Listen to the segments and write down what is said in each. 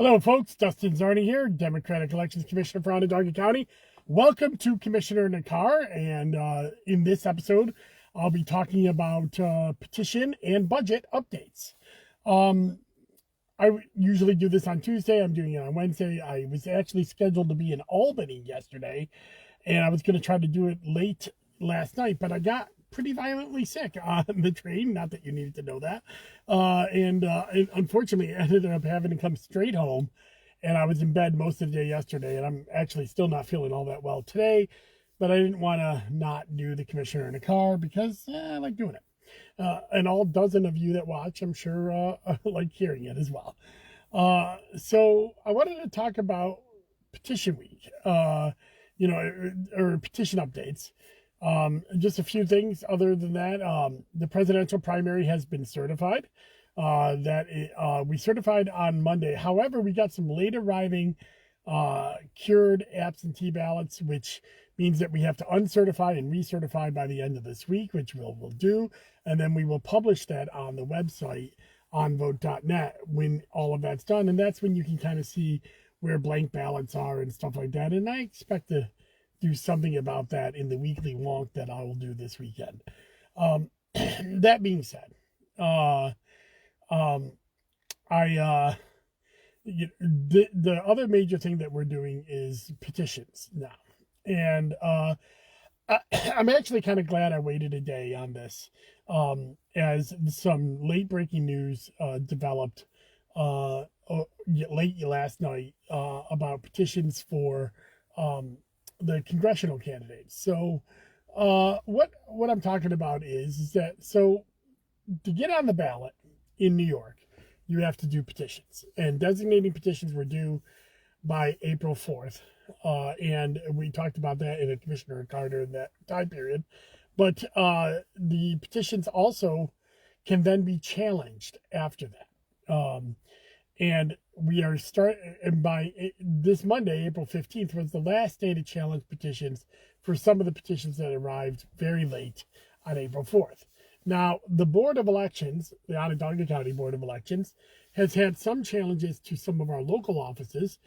Hello, folks. Dustin Zarni here, Democratic Elections Commissioner for Onondaga County. Welcome to Commissioner in a Car. And in this episode, I'll be talking about petition and budget updates. I usually do this on Tuesday. I'm doing it on Wednesday. I was actually scheduled to be in Albany yesterday, and I was going to try to do it late last night, but I got pretty violently sick on the train. Not that you needed to know that. And unfortunately, I ended up having to come straight home, and I was in bed most of the day yesterday, and I'm actually still not feeling all that well today, but I didn't want to not do the Commissioner in a Car because I like doing it. And all dozen of you that watch, I'm sure, like hearing it as well. So I wanted to talk about Petition Week, or petition updates. Just a few things other than that. The presidential primary has been certified. We certified on Monday. However, we got some late arriving cured absentee ballots, which means that we have to uncertify and recertify by the end of this week, which we'll do. And then we will publish that on the website on vote.net when all of that's done. And that's when you can kind of see where blank ballots are and stuff like that. And I expect to do something about that in the weekly wonk that I will do this weekend. That being said, the other major thing that we're doing is petitions now. And I'm actually kind of glad I waited a day on this, as some late breaking news developed late last night about petitions for the congressional candidates. So what I'm talking about is that, so to get on the ballot in New York, you have to do petitions, and designating petitions were due by April 4th. And we talked about that in a Commissioner Carter in that time period. But the petitions also can then be challenged after that. And we are and by this Monday, April 15th, was the last day to challenge petitions for some of the petitions that arrived very late on April 4th. Now, the Board of Elections, the Onondaga County Board of Elections, has had some challenges to some of our local offices,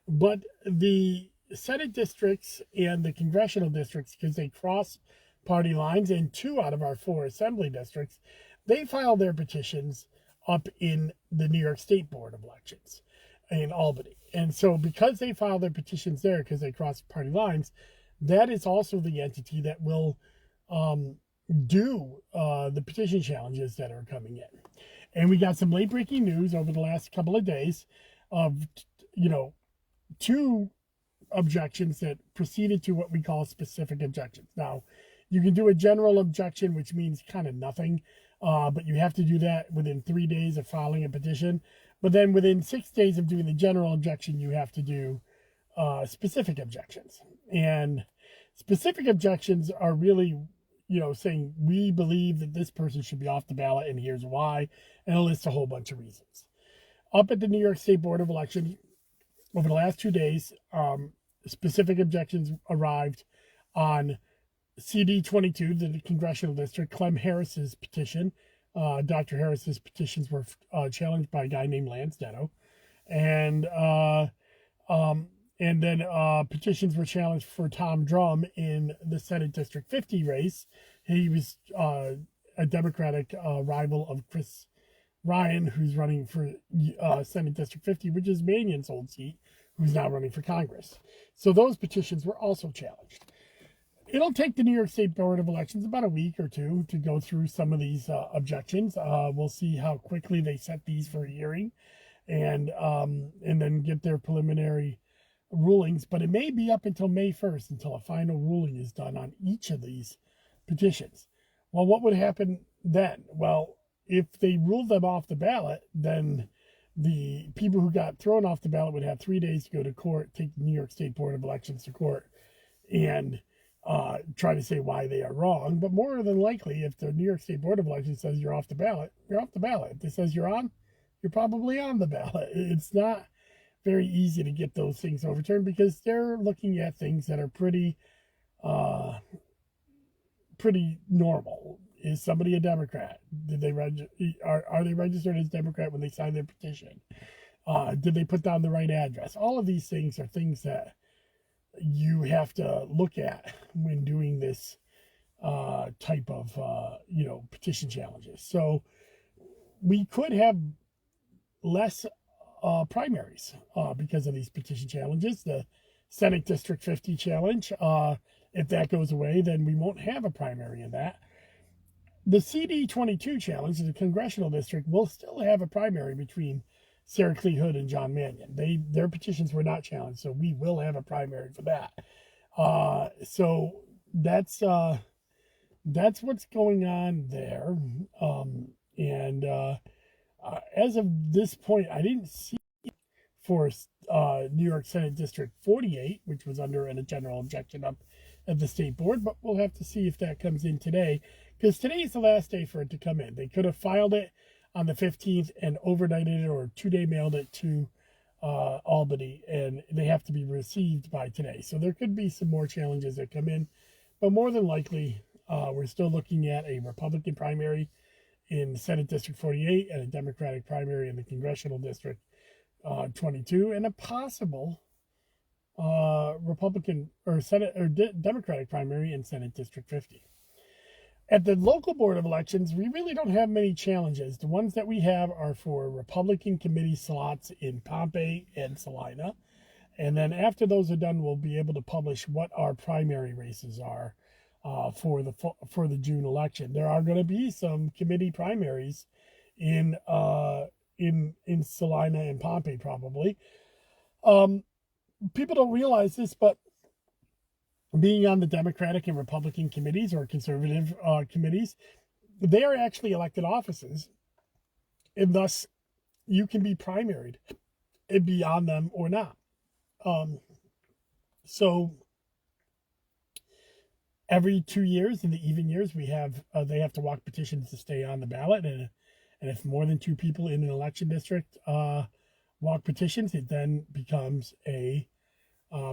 but the Senate districts and the congressional districts, because they cross party lines, and 2 out of our 4 assembly districts, they filed their petitions up in the New York State Board of Elections in Albany. And so because they filed their petitions there, because they cross party lines, that is also the entity that will do the petition challenges that are coming in. And we got some late breaking news over the last couple of days of, 2 objections that proceeded to what we call specific objections. Now, you can do a general objection, which means kind of nothing, but you have to do that within 3 days of filing a petition. But then within 6 days of doing the general objection, you have to do specific objections. And specific objections are really, saying we believe that this person should be off the ballot and here's why, and it lists a whole bunch of reasons. Up at the New York State Board of Elections, over the last 2 days, specific objections arrived on CD 22, the congressional district. Clem Harris's petition, Dr. Harris's petitions were challenged by a guy named Lance Detto, and then petitions were challenged for Tom Drum in the Senate District 50 race. He was a Democratic rival of Chris Ryan, who's running for Senate District 50, which is Mannion's old seat, who's now running for Congress. So those petitions were also challenged. It'll take the New York State Board of Elections about a week or 2 to go through some of these objections. We'll see how quickly they set these for a hearing, and then get their preliminary rulings. But it may be up until May 1st until a final ruling is done on each of these petitions. Well, what would happen then? Well, if they ruled them off the ballot, then the people who got thrown off the ballot would have 3 days to go to court, take the New York State Board of Elections to court, and try to say why they are wrong. But more than likely, if the New York State Board of Elections says you're off the ballot, you're off the ballot. If it says you're on, you're probably on the ballot. It's not very easy to get those things overturned because they're looking at things that are pretty normal. Is somebody a Democrat? Did they are they registered as Democrat when they signed their petition? Did they put down the right address? All of these things are things that you have to look at when doing this type of petition challenges. So we could have less primaries because of these petition challenges. The Senate District 50 challenge, if that goes away, then we won't have a primary in that. The CD 22 challenge, the congressional district, will still have a primary between Sarah Clee Hood and John Mannion. Their petitions were not challenged, so we will have a primary for that. So that's what's going on there. As of this point, I didn't see for New York Senate District 48, which was under a general objection up at the state board, but we'll have to see if that comes in today, because today is the last day for it to come in. They could have filed it on the 15th and overnighted it or 2-day mailed it to Albany, and they have to be received by today. So there could be some more challenges that come in, but more than likely, we're still looking at a Republican primary in Senate District 48 and a Democratic primary in the Congressional District 22, and a possible Republican or Senate or Democratic primary in Senate District 50. At the local board of elections, we really don't have many challenges. The ones that we have are for Republican committee slots in Pompey and Salina. And then after those are done, we'll be able to publish what our primary races are for the June election. There are going to be some committee primaries in Salina and Pompey, probably. People don't realize this, but being on the Democratic and Republican committees or conservative committees, they are actually elected offices, and thus you can be primaried and be on them or not. So every 2 years, in the even years, they have to walk petitions to stay on the ballot, and if more than 2 people in an election district walk petitions, it then becomes a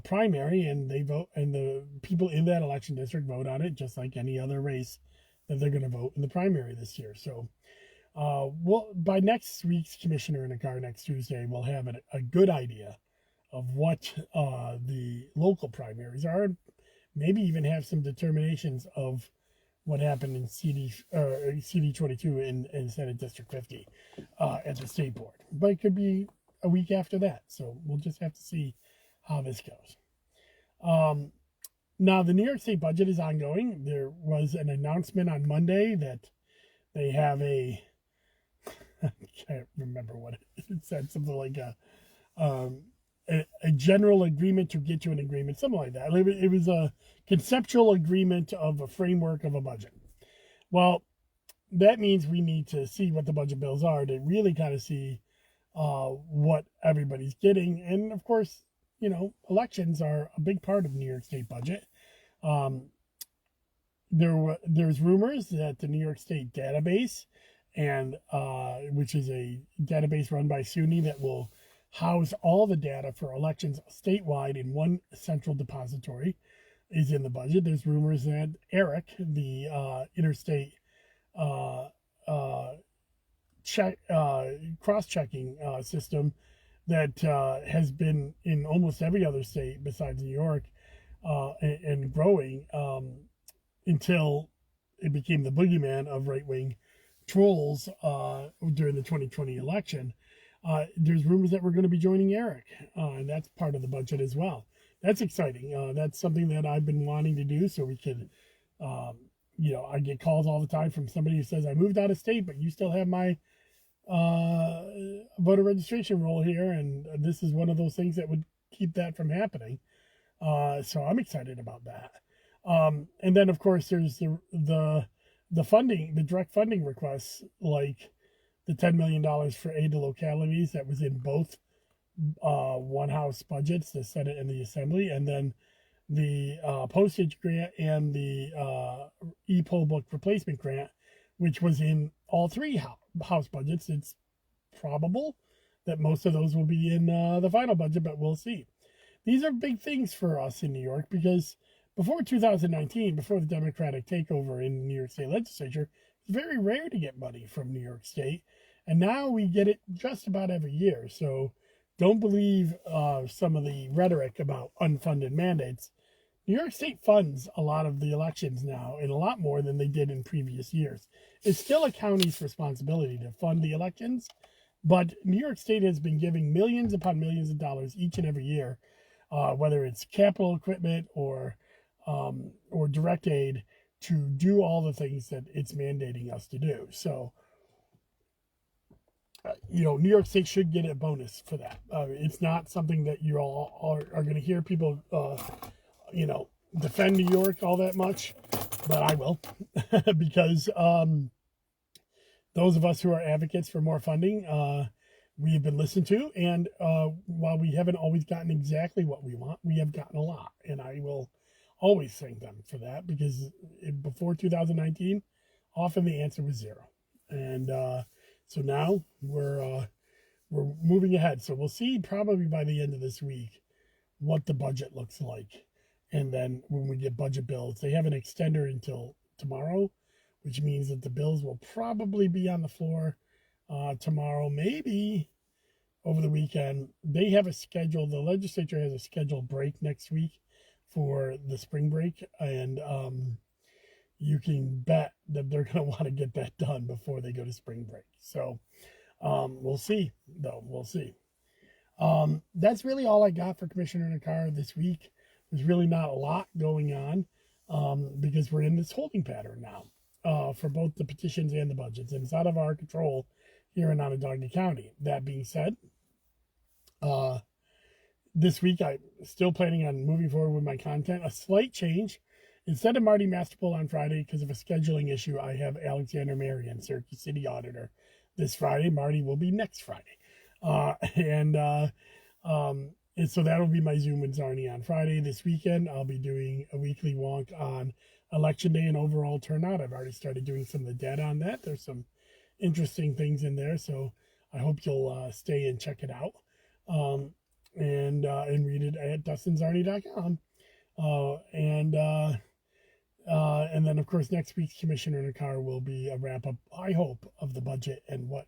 primary, and they vote, and the people in that election district vote on it just like any other race that they're going to vote in the primary this year. So by next week's Commissioner in a Car next Tuesday, we'll have a good idea of what the local primaries are, and maybe even have some determinations of what happened in CD 22 in Senate District 50 at the state board. But it could be a week after that, so we'll just have to see how this goes. Now, the New York State budget is ongoing. There was an announcement on Monday that they have I can't remember what it said, something like a general agreement to get to an agreement, something like that. It was a conceptual agreement of a framework of a budget. Well, that means we need to see what the budget bills are to really kind of see what everybody's getting. And of course, elections are a big part of New York State budget. There's rumors that the New York State database, and which is a database run by SUNY that will house all the data for elections statewide in one central depository, is in the budget. There's rumors that ERIC, the interstate cross-checking system that has been in almost every other state besides New York and growing until it became the boogeyman of right-wing trolls during the 2020 election. There's rumors that we're going to be joining ERIC, and that's part of the budget as well. That's exciting. That's something that I've been wanting to do, so we can, I get calls all the time from somebody who says, I moved out of state, but you still have my voter registration roll here, and this is one of those things that would keep that from happening. So I'm excited about that. And then, of course, there's the funding, the direct funding requests, like the $10 million for aid to localities that was in both one house budgets, the Senate and the Assembly, and then the postage grant and the e-poll book replacement grant, which was in all 3 house budgets. It's probable that most of those will be in the final budget, but we'll see. These are big things for us in New York, because before 2019, before the Democratic takeover in the New York State Legislature, it's very rare to get money from New York State, and now we get it just about every year. So don't believe some of the rhetoric about unfunded mandates. New York State funds a lot of the elections now, and a lot more than they did in previous years. It's still a county's responsibility to fund the elections, but New York State has been giving millions upon millions of dollars each and every year, whether it's capital equipment or direct aid, to do all the things that it's mandating us to do. So, New York State should get a bonus for that. It's not something that you all are going to hear people, defend New York all that much, but I will, because those of us who are advocates for more funding, we have been listened to, and while we haven't always gotten exactly what we want, we have gotten a lot, and I will always thank them for that, because before 2019, often the answer was zero, and so now we're moving ahead. So we'll see probably by the end of this week what the budget looks like, and then when we get budget bills, they have an extender until tomorrow, which means that the bills will probably be on the floor tomorrow, maybe over the weekend. They have a schedule. The legislature has a scheduled break next week for the spring break, and you can bet that they're going to want to get that done before they go to spring break. So we'll see, though. We'll see. That's really all I got for Commissioner Nakar this week. There's really not a lot going on because we're in this holding pattern now for both the petitions and the budgets, and it's out of our control here in Onondaga County. That being said, this week I'm still planning on moving forward with my content. A slight change. Instead of Marty Masterpool on Friday, because of a scheduling issue, I have Alexander Marion, Syracuse City Auditor, this Friday. Marty will be next Friday. And so that'll be my Zoom with Zarni on Friday. This weekend, I'll be doing a weekly wonk on Election Day and overall turnout. I've already started doing some of the data on that. There's some interesting things in there, so I hope you'll stay and check it out and read it at dustinzarni.com. And then, of course, next week's Commissioner Nakar will be a wrap-up, I hope, of the budget and what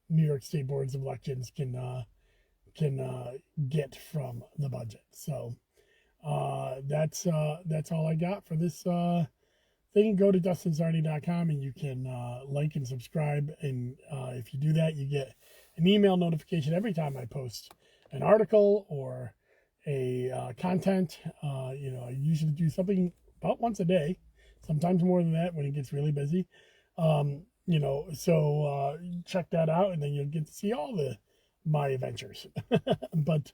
New York State Boards of Elections can get from the budget. So that's all I got for this thing. Go to dustinzarni.com and you can like and subscribe. And if you do that, you get an email notification every time I post an article or a content. I usually do something about once a day, sometimes more than that when it gets really busy. So check that out, and then you'll get to see all my adventures. But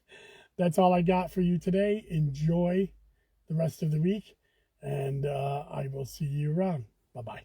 that's all I got for you today. Enjoy the rest of the week, and I will see you around. Bye-bye.